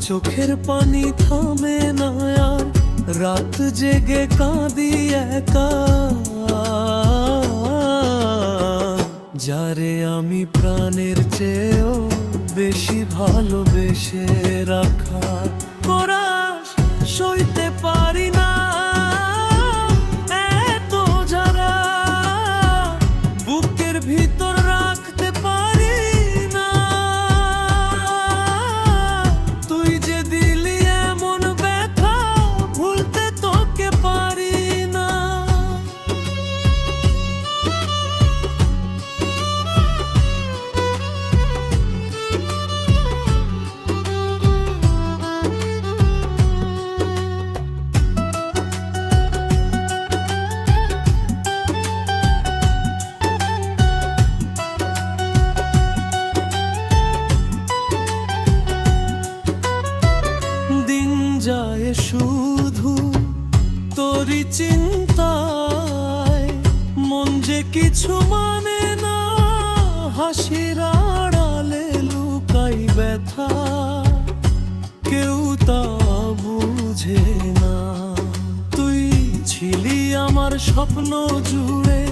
চোখের পানি থামে না আর, রাত জেগে কাঁদি একা। যারে আমি প্রাণের চেয়েও বেশি ভালোবেসে রাখা, পরাস সইতে পারি না এত যারা, বুকের ভিতর রাখতে পারি না। তুই যে দিলি এমন ব্যথা, ভুলতে তোকে পারি না। যায় শুধু তোরই চিন্তায়, মন যে কিছু মানে না, হাসির আড়ালে লুকাই ব্যথা, কেউ তা বুঝে না। তুই ছিলি আমার স্বপ্ন জুড়ে,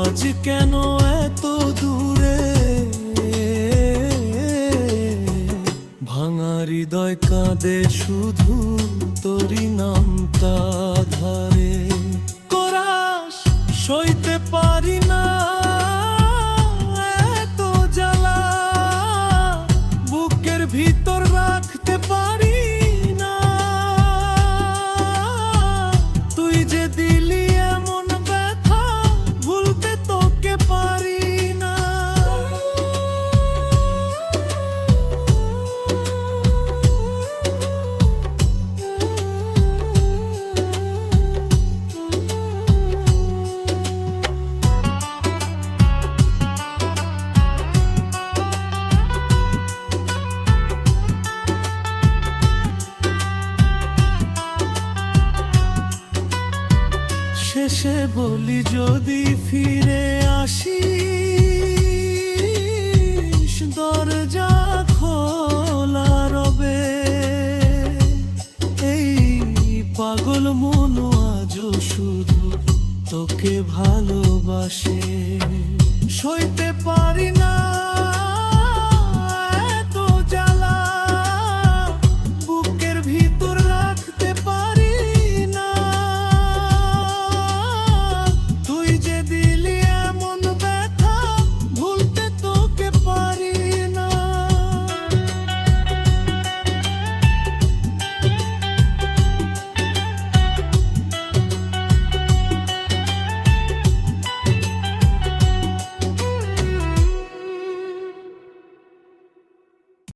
আজ কেন এত দূরে? ভাঙা হৃদয় কাঁদে শুধু তোরই নামটা ধারে, কোরাস সইতে পারি না এত জ্বালা, বুকের ভিতর রাখতে পারি না। তুই যে দিলি এমন ব্যথা, ভুলতে তোকে পারি না। শেষে বলি যদি ফিরে আসি,